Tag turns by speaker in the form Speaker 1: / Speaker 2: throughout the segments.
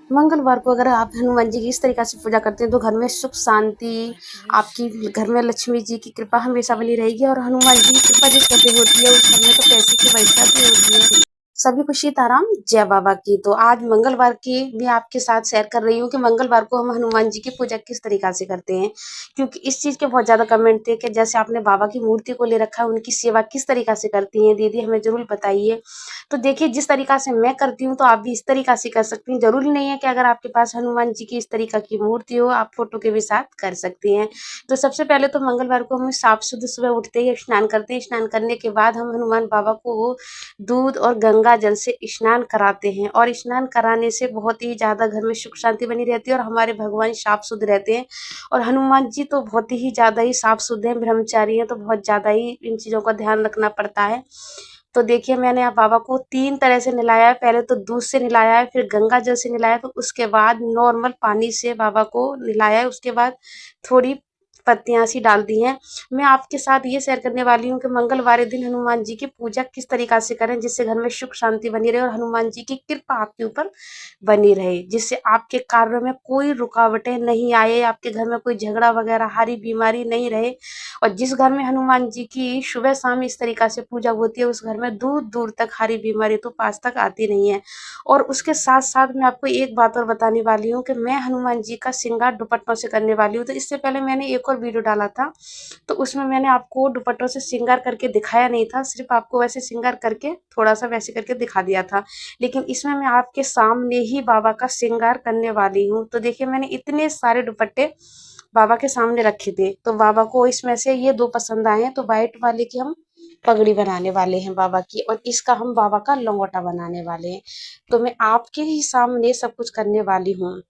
Speaker 1: मंगलवार को अगर आप हनुमान जी की इस तरीक़ा से पूजा करते हैं तो घर में सुख शांति, आपकी घर में लक्ष्मी जी की कृपा हमेशा बनी रहेगी और हनुमान जी की कृपा जिस घर पे होती है उस घर में तो पैसे की वर्षा भी होती है। सभी को सीताराम जय बाबा की। तो आज मंगलवार की मैं आपके साथ शेयर कर रही हूँ कि मंगलवार को हम हनुमान जी की पूजा किस तरीक़ा से करते हैं, क्योंकि इस चीज़ के बहुत ज़्यादा कमेंट थे कि जैसे आपने बाबा की मूर्ति को ले रखा है, उनकी सेवा किस तरीक़ा से करती हैं दीदी, हमें ज़रूर बताइए। तो देखिए, जिस तरीक़ा से मैं करती हूँ तो आप भी इस तरीक़ा से कर सकती हैं। ज़रूरी नहीं है कि अगर आपके पास हनुमान जी की इस तरीक़ा की मूर्ति हो, आप फ़ोटो के भी साथ कर सकती हैं। तो सबसे पहले तो मंगलवार को हम साफ शुद्ध सुबह उठते ही स्नान करते हैं। स्नान करने के बाद हम हनुमान बाबा को दूध और गंगा जल से स्नान कराते हैं और स्नान कराने से बहुत ही ज़्यादा घर में सुख शांति बनी रहती है और हमारे भगवान साफ शुद्ध रहते हैं। और हनुमान जी तो बहुत ही ज़्यादा ही साफ शुद्ध हैं, ब्रह्मचारी हैं, तो बहुत ज़्यादा ही इन चीज़ों का ध्यान रखना पड़ता है। तो देखिए, मैंने अब बाबा को 3 तरह से नहलाया है। पहले तो दूध से नहलाया है, फिर गंगा जल से नहलाया है, फिर उसके बाद नॉर्मल पानी से बाबा को नहलाया है। उसके बाद थोड़ी पत्तियाँ सी डाल दी हैं। मैं आपके साथ ये शेयर करने वाली हूँ कि मंगलवार दिन हनुमान जी की पूजा किस तरीक़ा से करें जिससे घर में सुख शांति बनी रहे और हनुमान जी की कृपा आपके ऊपर बनी रहे, जिससे आपके कार्यों में कोई रुकावटें नहीं आए, आपके घर में कोई झगड़ा वगैरह, हारी बीमारी नहीं रहे। और जिस घर में हनुमान जी की सुबह शाम इस तरीक़ा से पूजा होती है, उस घर में दूर-दूर तक हारी बीमारी तो पास तक आती नहीं है। और उसके साथ-साथ मैं आपको एक बात और बताने वाली हूँ कि मैं हनुमान जी का श्रृंगार दुपट्टों से करने वाली हूँ। तो इससे पहले मैंने एक और वीडियो डाला था, तो उसमें मैंने आपको दुपट्टों से श्रृंगार करके दिखाया नहीं था, सिर्फ़ आपको वैसे श्रृंगार करके थोड़ा-सा वैसे करके दिखा दिया था। लेकिन इसमें मैं आपके सामने ही बाबा का श्रृंगार करने वाली हूँ। तो देखिए, मैंने इतने सारे दुपट्टे बाबा के सामने रखे थे, तो बाबा को इसमें से ये 2 पसंद आए हैं, तो व्हाइट वाले की हम पगड़ी बनाने वाले हैं बाबा की और इसका हम बाबा का लंगोटा बनाने वाले हैं। तो मैं आपके ही सामने सब कुछ करने वाली हूँ।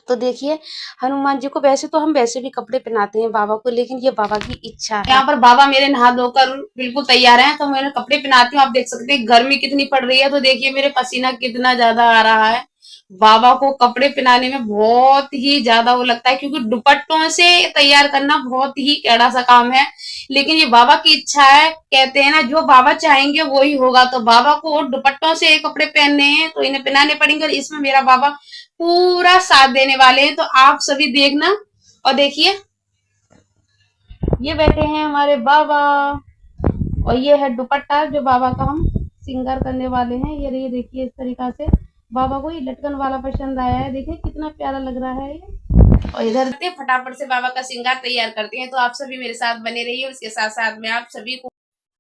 Speaker 1: तो देखिए, हनुमान जी को वैसे तो हम वैसे भी कपड़े पहनाते हैं बाबा को, लेकिन ये बाबा की इच्छा है। यहाँ पर बाबा मेरे नहा धोकर बिल्कुल तैयार हैं, तो मैंने कपड़े पहनाती हूँ। आप देख सकते हैं गर्मी कितनी पड़ रही है, तो देखिए मेरे पसीना कितना ज्यादा आ रहा है। बाबा को कपड़े पहनाने में बहुत ही ज्यादा वो लगता है, क्योंकि दुपट्टों से तैयार करना बहुत ही टेढ़ा सा काम है, लेकिन ये बाबा की इच्छा है। कहते हैं ना, जो बाबा चाहेंगे वो ही होगा। तो बाबा को दुपट्टों से कपड़े पहनने हैं तो इन्हें पहनाने पड़ेंगे और इसमें मेरा बाबा पूरा साथ देने वाले हैं। तो आप सभी देखना और देखिए, ये बैठे हैं हमारे बाबा और ये है दुपट्टा जो बाबा का हम श्रृंगार करने वाले हैं। ये देखिए, इस तरीका से बाबा को ये लटकन वाला पसंद आया है। देखिए कितना प्यारा लग रहा है ये। और इधर फटाफट से बाबा का श्रृंगार तैयार करते हैं। तो आप सभी मेरे साथ बने रहिए। उसके साथ साथ में आप सभी को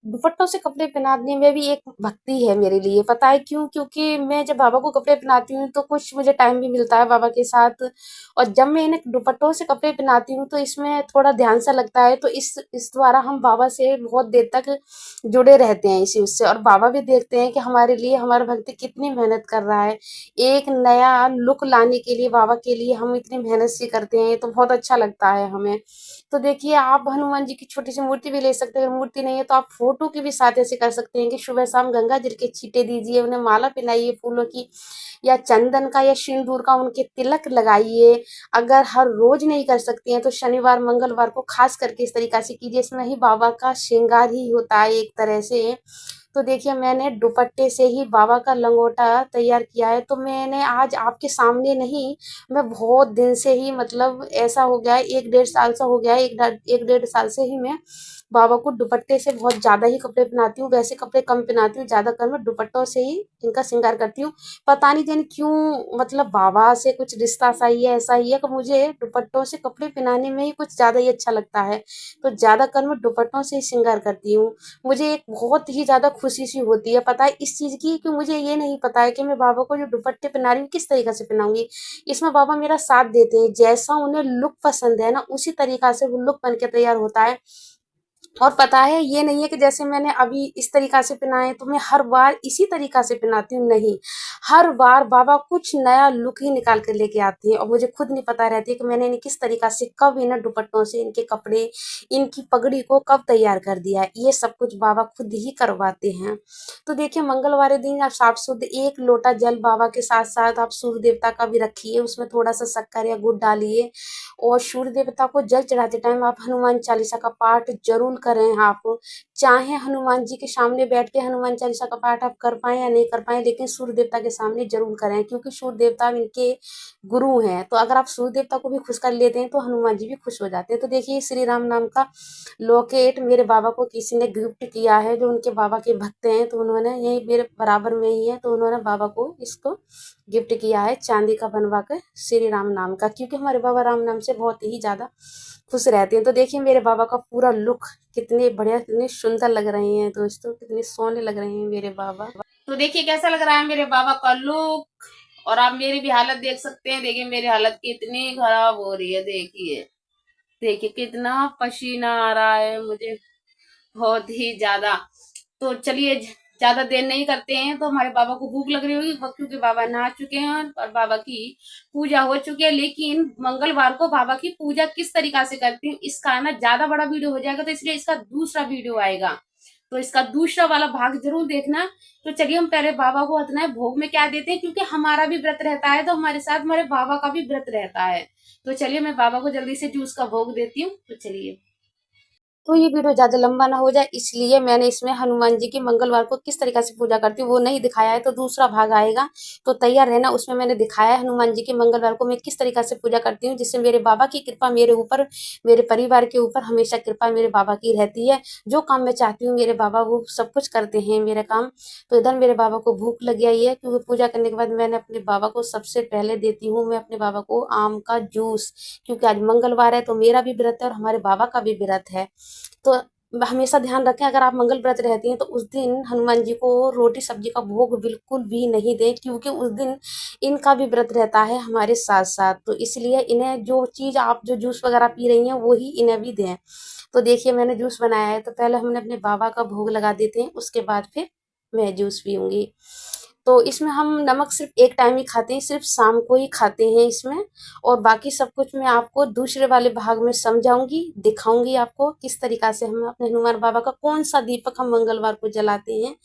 Speaker 1: दुपट्टों से कपड़े पहनाने में भी एक भक्ति है मेरे लिए, पता है क्यों? क्योंकि मैं जब बाबा को कपड़े पहनाती हूँ तो कुछ मुझे टाइम भी मिलता है बाबा के साथ, और जब मैं इन्हें दुपट्टों से कपड़े पहनाती हूँ तो इसमें थोड़ा ध्यान सा लगता है। तो इस द्वारा हम बाबा से बहुत देर तक जुड़े रहते हैं इसी उससे, और बाबा भी देखते हैं कि हमारे लिए हमारा भक्त कितनी मेहनत कर रहा है। एक नया लुक लाने के लिए बाबा के लिए हम इतनी मेहनत सी करते हैं, तो बहुत अच्छा लगता है हमें। तो देखिए, आप हनुमान जी की छोटी सी मूर्ति भी ले सकते हैं, अगर मूर्ति नहीं है तो आप फोटो के भी साथ ऐसे कर सकते हैं कि सुबह शाम गंगा जल के छींटे दीजिए, उन्हें माला पहनाइए फूलों की या चंदन का या सिंदूर का, उनके तिलक लगाइए। अगर हर रोज नहीं कर सकती हैं तो शनिवार मंगलवार को खास करके इस तरीका से कीजिए, इसमें ही बाबा का श्रृंगार ही होता है एक तरह से। तो देखिए, मैंने दुपट्टे से ही बाबा का लंगोटा तैयार किया है। तो मैंने आज आपके सामने नहीं, मैं बहुत दिन से ही, मतलब ऐसा हो गया है 1 डेढ़ साल सा हो गया है, 1 डेढ़ साल से ही मैं बाबा को दुपट्टे से बहुत ज़्यादा ही कपड़े पहनाती हूँ। वैसे कपड़े कम पहनाती हूँ, ज़्यादातर मैं दुपट्टों से ही इनका श्रृंगार करती हूँ। पता नहीं जाने क्यों, मतलब बाबा से कुछ रिश्ता सा ही है, ऐसा ही है कि मुझे दुपट्टों से कपड़े पहनाने में ही कुछ ज़्यादा ही अच्छा लगता है। तो ज़्यादातर मैं दुपट्टों से ही श्रृंगार करती हूँ। मुझे एक बहुत ही ज़्यादा खुशी सी होती है, पता है इस चीज़ की, कि मुझे ये नहीं पता है कि मैं बाबा को जो दुपट्टे पहना रही हूँ किस तरीके से पहनाऊँगी। इसमें बाबा मेरा साथ देते हैं, जैसा उन्हें लुक पसंद है ना उसी तरीक़ा से वो लुक बन के तैयार होता है। और पता है, ये नहीं है कि जैसे मैंने अभी इस तरीक़ा से पहनाए तो मैं हर बार इसी तरीक़ा से पहनाती हूँ, नहीं। हर बार बाबा कुछ नया लुक ही निकाल कर लेके आते हैं और मुझे खुद नहीं पता रहती है कि मैंने इन्हें किस तरीक़ा से, कब इन्हें दुपट्टों से, इनके कपड़े, इनकी पगड़ी को कब तैयार कर दिया है। ये सब कुछ बाबा खुद ही करवाते हैं। तो देखिए, मंगलवार दिन आप साफ शुद्ध 1 लोटा जल बाबा के साथ-साथ आप सूर्य देवता का भी रखिए, उसमें थोड़ा-सा शक्कर या गुड़ डालिए और सूर्य देवता को जल चढ़ाते टाइम आप हनुमान चालीसा का पाठ ज़रूर करें आप। चाहे हनुमान जी के सामने बैठ के हनुमान चालीसा का पाठ आप कर पाएँ या नहीं कर पाएँ, लेकिन सूर्य देवता के सामने ज़रूर करें, क्योंकि सूर्य देवता इनके गुरु हैं। तो अगर आप सूर्य देवता को भी खुश कर लेते हैं तो हनुमान जी भी खुश हो जाते हैं। तो देखिए श्री राम नाम का लॉकेट मेरे बाबा को किसी ने गिफ्ट किया है, जो उनके बाबा के भक्त हैं, तो उन्होंने यही मेरे बराबर में ही है, तो उन्होंने बाबा को इसको गिफ्ट किया है चांदी का बनवा कर श्री राम नाम का, क्योंकि हमारे बाबा राम नाम से बहुत ही ज़्यादा खुश रहते हैं। तो देखिए मेरे बाबा का पूरा लुक कितने बढ़िया, कितने सुंदर लग रहे हैं दोस्तों, कितने सोने लग रहे हैं मेरे बाबा। तो देखिए कैसा लग रहा है मेरे बाबा का लुक, और आप मेरी भी हालत देख सकते हैं। देखिए मेरी हालत कितनी खराब हो रही है, देखिए देखिए कितना पसीना आ रहा है मुझे, बहुत ही ज्यादा। तो चलिए ज्यादा देर नहीं करते हैं, तो हमारे बाबा को भूख लग रही होगी, क्योंकि बाबा नहा चुके हैं और बाबा की पूजा हो चुकी है। लेकिन मंगलवार को बाबा की पूजा किस तरीका से करती हूँ, इसका ना ज्यादा बड़ा वीडियो हो जाएगा, तो इसलिए इसका दूसरा वीडियो आएगा, तो इसका दूसरा वाला भाग जरूर देखना। तो चलिए हम पहले बाबा को अपना भोग में क्या देते हैं, क्योंकि हमारा भी व्रत रहता है, तो हमारे साथ हमारे बाबा का भी व्रत रहता है। तो चलिए मैं बाबा को जल्दी से जूस का भोग देती हूँ, तो चलिए। तो ये वीडियो ज़्यादा लंबा ना हो जाए, इसलिए मैंने इसमें हनुमान जी की मंगलवार को किस तरीक़ा से पूजा करती हूँ वो नहीं दिखाया है, तो दूसरा भाग आएगा, तो तैयार रहना। उसमें मैंने दिखाया है हनुमान जी की मंगलवार को मैं किस तरीक़ा से पूजा करती हूँ, जिससे मेरे बाबा की कृपा मेरे ऊपर, मेरे परिवार के ऊपर हमेशा कृपा मेरे बाबा की रहती है। जो काम मैं चाहती हूँ मेरे बाबा वो सब कुछ करते हैं मेरा काम। तो इधर मेरे बाबा को भूख लग गई है, क्योंकि पूजा करने के बाद मैंने अपने बाबा को सबसे पहले देती हूँ मैं अपने बाबा को आम का जूस, क्योंकि आज मंगलवार है, तो मेरा भी व्रत है और हमारे बाबा का भी व्रत है। तो हमेशा ध्यान रखें, अगर आप मंगल व्रत रहती हैं तो उस दिन हनुमान जी को रोटी सब्जी का भोग बिल्कुल भी नहीं दें, क्योंकि उस दिन इनका भी व्रत रहता है हमारे साथ साथ। तो इसलिए इन्हें जो चीज़ आप जो जूस वगैरह पी रही हैं वही इन्हें भी दें। तो देखिए मैंने जूस बनाया है, तो पहले हमने अपने बाबा का भोग लगा देते हैं, उसके बाद फिर मैं जूस पीऊँगी। तो इसमें हम नमक सिर्फ एक टाइम ही खाते हैं, सिर्फ शाम को ही खाते हैं इसमें, और बाकी सब कुछ मैं आपको दूसरे वाले भाग में समझाऊंगी, दिखाऊंगी आपको किस तरीका से हम अपने हनुमान बाबा का कौन सा दीपक हम मंगलवार को जलाते हैं।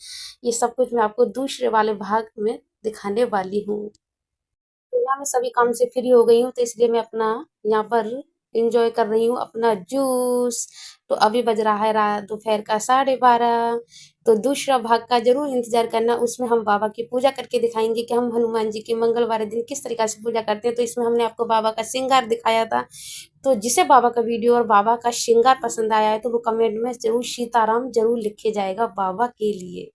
Speaker 1: ये सब कुछ मैं आपको दूसरे वाले भाग में दिखाने वाली हूँ। तो यहाँ मैं सभी काम से फ्री हो गई हूँ, तो इसलिए मैं अपना यहाँ पर इंजॉय कर रही हूँ अपना जूस। तो अभी बज रहा है रात दोपहर का 12:30। तो दूसरा भाग का जरूर इंतजार करना, उसमें हम बाबा की पूजा करके दिखाएंगे कि हम हनुमान जी की मंगलवार दिन किस तरीका से पूजा करते हैं। तो इसमें हमने आपको बाबा का श्रृंगार दिखाया था, तो जिसे बाबा का वीडियो और बाबा का श्रृंगार पसंद आया है तो वो कमेंट में जरूर सीताराम जरूर लिखे जाएगा बाबा के लिए।